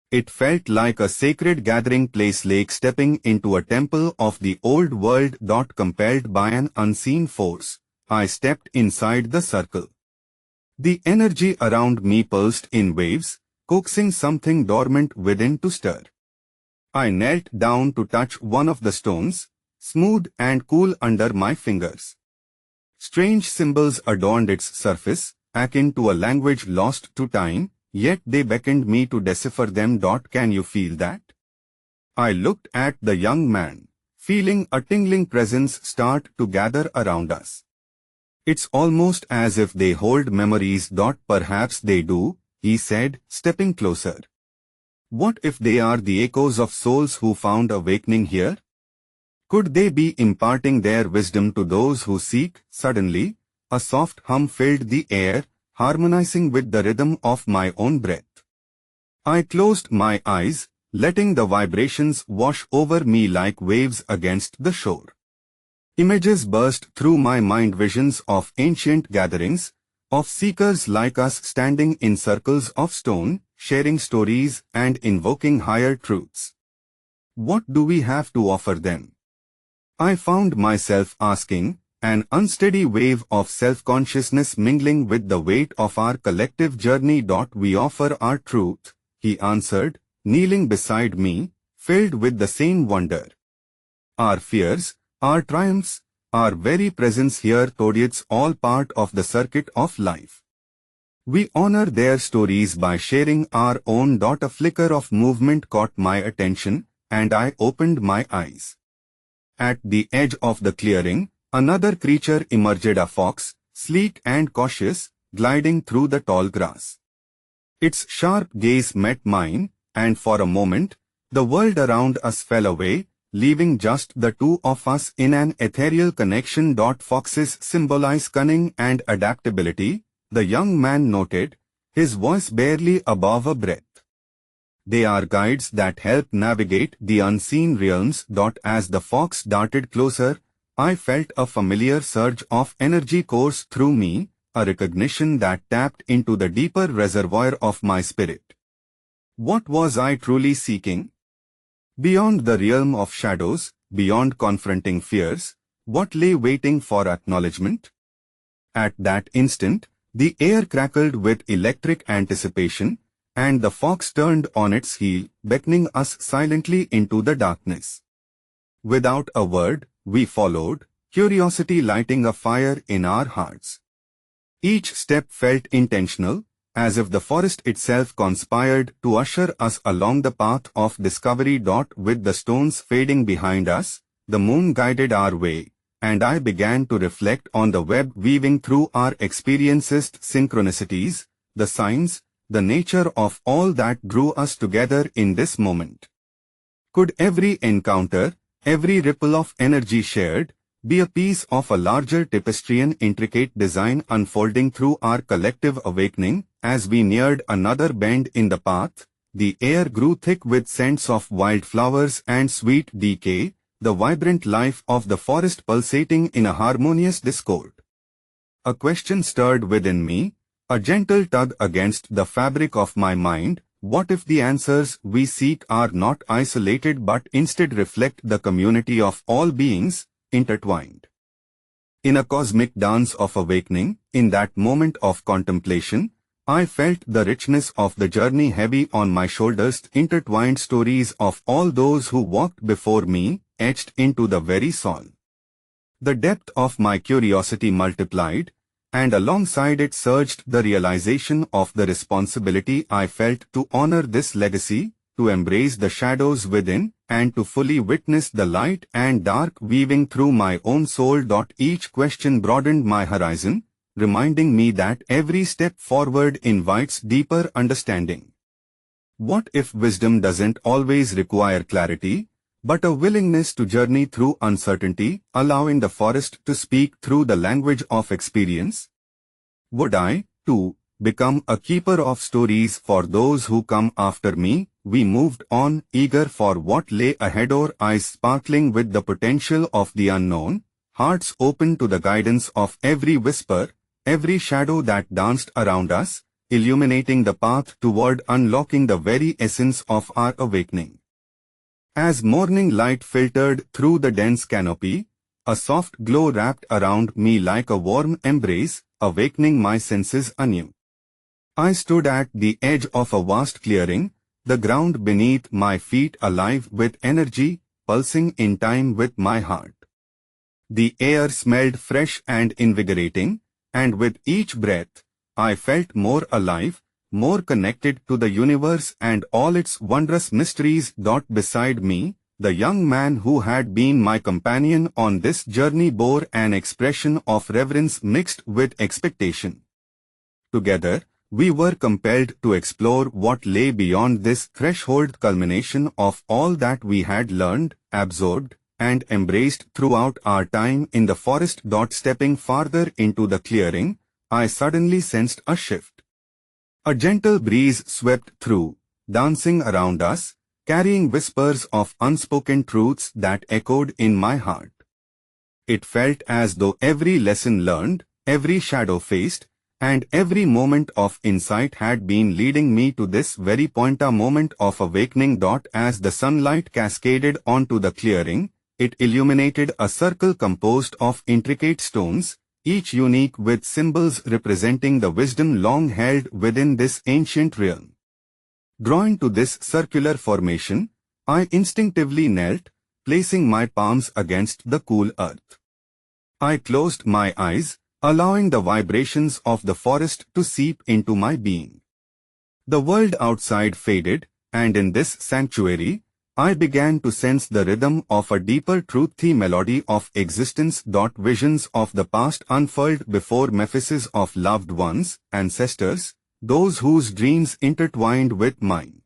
Speaker 1: It felt like a sacred gathering place, like stepping into a temple of the old world. Compelled by an unseen force, I stepped inside the circle. The energy around me pulsed in waves, coaxing something dormant within to stir. I knelt down to touch one of the stones, smooth and cool under my fingers. Strange symbols adorned its surface, akin to a language lost to time, yet they beckoned me to decipher them. Can you feel that? I looked at the young man, feeling a tingling presence start to gather around us. It's almost as if they hold memories. Perhaps they do, he said, stepping closer. What if they are the echoes of souls who found awakening here? Could they be imparting their wisdom to those who seek? Suddenly, a soft hum filled the air, harmonizing with the rhythm of my own breath. I closed my eyes, letting the vibrations wash over me like waves against the shore. Images burst through my mind, visions of ancient gatherings, of seekers like us standing in circles of stone, sharing stories and invoking higher truths. What do we have to offer them? I found myself asking, an unsteady wave of self-consciousness mingling with the weight of our collective journey. We offer our truth, he answered, kneeling beside me, filled with the same wonder. Our fears, our triumphs, our very presence here. It's all part of the circuit of life. We honor their stories by sharing our own. A flicker of movement caught my attention, and I opened my eyes. At the edge of the clearing, another creature emerged, a fox, sleek and cautious, gliding through the tall grass. Its sharp gaze met mine, and for a moment, the world around us fell away, leaving just the two of us in an ethereal connection. Foxes symbolize cunning and adaptability, the young man noted, his voice barely above a breath. They are guides that help navigate the unseen realms. As the fox darted closer, I felt a familiar surge of energy course through me, a recognition that tapped into the deeper reservoir of my spirit. What was I truly seeking? Beyond the realm of shadows, beyond confronting fears, what lay waiting for acknowledgement? At that instant, the air crackled with electric anticipation, and the fox turned on its heel, beckoning us silently into the darkness. Without a word, we followed, curiosity lighting a fire in our hearts. Each step felt intentional, as if the forest itself conspired to usher us along the path of discovery. With the stones fading behind us, the moon guided our way, and I began to reflect on the web weaving through our experiences, synchronicities, the signs, the nature of all that drew us together in this moment. Could every encounter, every ripple of energy shared, be a piece of a larger tapestry, an intricate design unfolding through our collective awakening? As we neared another bend in the path, the air grew thick with scents of wildflowers and sweet decay, the vibrant life of the forest pulsating in a harmonious discord. A question stirred within me, a gentle tug against the fabric of my mind. What if the answers we seek are not isolated but instead reflect the community of all beings, intertwined in a cosmic dance of awakening? In that moment of contemplation, I felt the richness of the journey heavy on my shoulders, intertwined stories of all those who walked before me, etched into the very soul. The depth of my curiosity multiplied, and alongside it surged the realization of the responsibility I felt to honor this legacy, to embrace the shadows within, and to fully witness the light and dark weaving through my own soul. Each question broadened my horizon, reminding me that every step forward invites deeper understanding. What if wisdom doesn't always require clarity, but a willingness to journey through uncertainty, allowing the forest to speak through the language of experience? Would I, too, become a keeper of stories for those who come after me? We moved on, eager for what lay ahead, our eyes sparkling with the potential of the unknown, hearts open to the guidance of every whisper, every shadow that danced around us, illuminating the path toward unlocking the very essence of our awakening. As morning light filtered through the dense canopy, a soft glow wrapped around me like a warm embrace, awakening my senses anew. I stood at the edge of a vast clearing, the ground beneath my feet alive with energy, pulsing in time with my heart. The air smelled fresh and invigorating, and with each breath, I felt more alive, more connected to the universe and all its wondrous mysteries. Beside me, the young man who had been my companion on this journey bore an expression of reverence mixed with expectation. Together, we were compelled to explore what lay beyond this threshold, culmination of all that we had learned, absorbed, and embraced throughout our time in the forest. Stepping farther into the clearing, I suddenly sensed a shift. A gentle breeze swept through, dancing around us, carrying whispers of unspoken truths that echoed in my heart. It felt as though every lesson learned, every shadow faced, and every moment of insight had been leading me to this very point, a moment of awakening. As the sunlight cascaded onto the clearing, it illuminated a circle composed of intricate stones, each unique with symbols representing the wisdom long held within this ancient realm. Drawn to this circular formation, I instinctively knelt, placing my palms against the cool earth. I closed my eyes, allowing the vibrations of the forest to seep into my being. The world outside faded, and in this sanctuary, I began to sense the rhythm of a deeper truth, the melody of existence. Visions of the past unfurled before me, faces of loved ones, ancestors, those whose dreams intertwined with mine.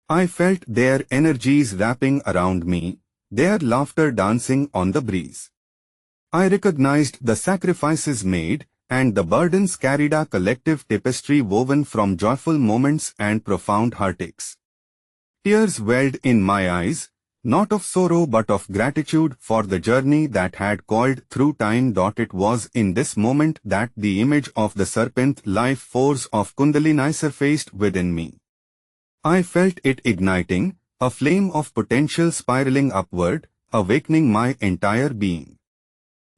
Speaker 1: I felt their energies wrapping around me, their laughter dancing on the breeze. I recognized the sacrifices made, and the burdens carried, a collective tapestry woven from joyful moments and profound heartaches. Tears welled in my eyes, not of sorrow but of gratitude for the journey that had called through time. It was in this moment that the image of the serpent life force of Kundalini surfaced within me. I felt it igniting, a flame of potential spiraling upward, awakening my entire being.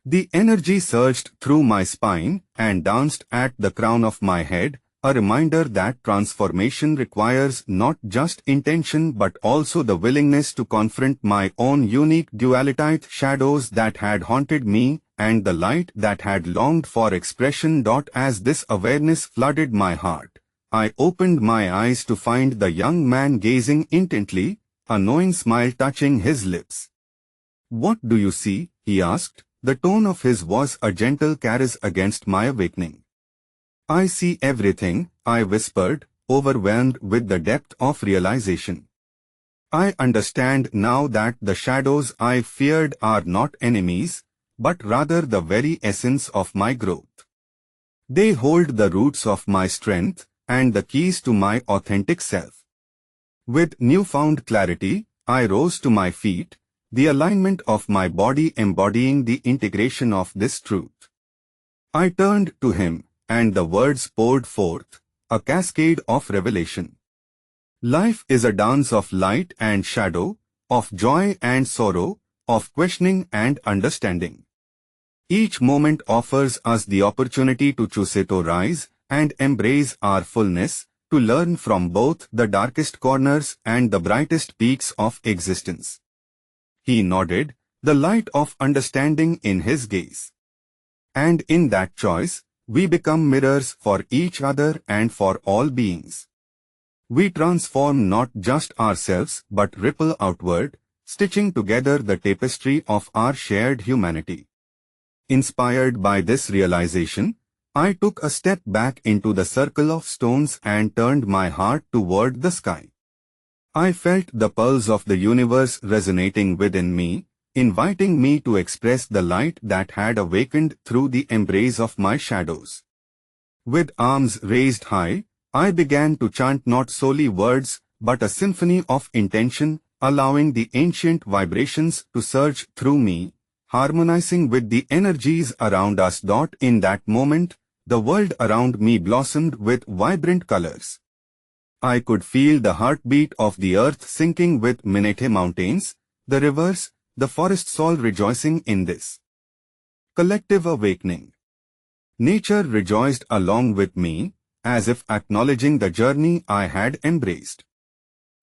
Speaker 1: The energy surged through my spine and danced at the crown of my head, a reminder that transformation requires not just intention but also the willingness to confront my own unique duality, shadows that had haunted me, and the light that had longed for expression. As this awareness flooded my heart, I opened my eyes to find the young man gazing intently, a knowing smile touching his lips. "What do you see?" he asked. The tone of his was a gentle caress against my awakening. "I see everything," I whispered, overwhelmed with the depth of realization. "I understand now that the shadows I feared are not enemies, but rather the very essence of my growth. They hold the roots of my strength and the keys to my authentic self." With newfound clarity, I rose to my feet, the alignment of my body embodying the integration of this truth. I turned to him, and the words poured forth, a cascade of revelation. "Life is a dance of light and shadow, of joy and sorrow, of questioning and understanding. Each moment offers us the opportunity to choose it or rise and embrace our fullness, to learn from both the darkest corners and the brightest peaks of existence." He nodded, the light of understanding in his gaze. "And in that choice, we become mirrors for each other and for all beings. We transform not just ourselves but ripple outward, stitching together the tapestry of our shared humanity." Inspired by this realization, I took a step back into the circle of stones and turned my heart toward the sky. I felt the pulse of the universe resonating within me, inviting me to express the light that had awakened through the embrace of my shadows. With arms raised high, I began to chant not solely words, but a symphony of intention, allowing the ancient vibrations to surge through me, harmonizing with the energies around us. In that moment, the world around me blossomed with vibrant colors. I could feel the heartbeat of the earth syncing with minute mountains, the rivers, the forests all rejoicing in this collective awakening. Nature rejoiced along with me, as if acknowledging the journey I had embraced.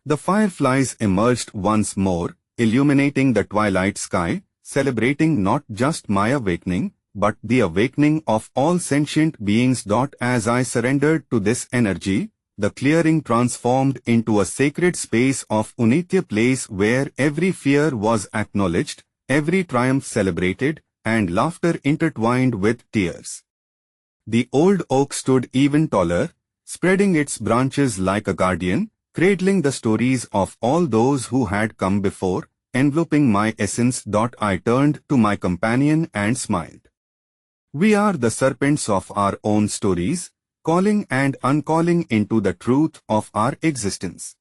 Speaker 1: The fireflies emerged once more, illuminating the twilight sky, celebrating not just my awakening, but the awakening of all sentient beings. As I surrendered to this energy, the clearing transformed into a sacred space of unity, a place where every fear was acknowledged, every triumph celebrated, and laughter intertwined with tears. The old oak stood even taller, spreading its branches like a guardian, cradling the stories of all those who had come before, enveloping my essence. I turned to my companion and smiled. "We are the serpents of our own stories, calling and uncalling into the truth of our existence."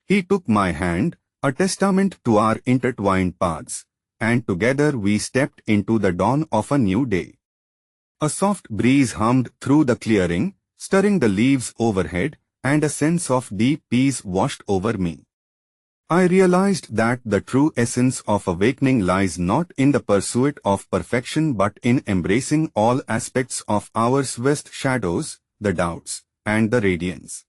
Speaker 1: He took my hand, a testament to our intertwined paths, and together we stepped into the dawn of a new day. A soft breeze hummed through the clearing, stirring the leaves overhead, and a sense of deep peace washed over me. I realized that the true essence of awakening lies not in the pursuit of perfection but in embracing all aspects of our vast shadows, the doubts, and the radiance.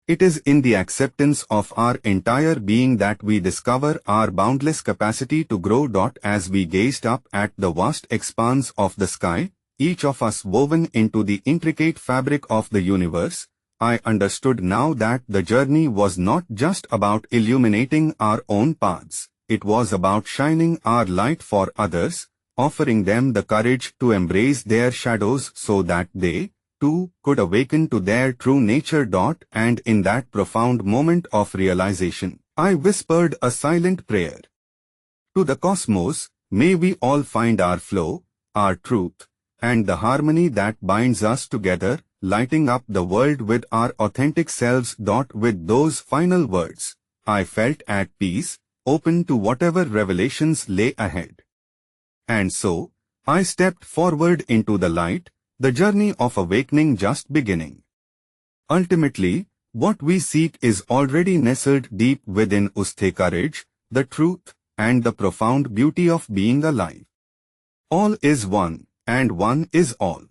Speaker 1: It is in the acceptance of our entire being that we discover our boundless capacity to grow. As we gazed up at the vast expanse of the sky, each of us woven into the intricate fabric of the universe, I understood now that the journey was not just about illuminating our own paths, it was about shining our light for others, offering them the courage to embrace their shadows so that they, too, could awaken to their true nature. And in that profound moment of realization, I whispered a silent prayer. To the cosmos, may we all find our flow, our truth, and the harmony that binds us together, lighting up the world with our authentic selves. With those final words, I felt at peace, open to whatever revelations lay ahead. And so, I stepped forward into the light, the journey of awakening just beginning. Ultimately, what we seek is already nestled deep within us: the courage, the truth, and the profound beauty of being alive. All is one, and one is all.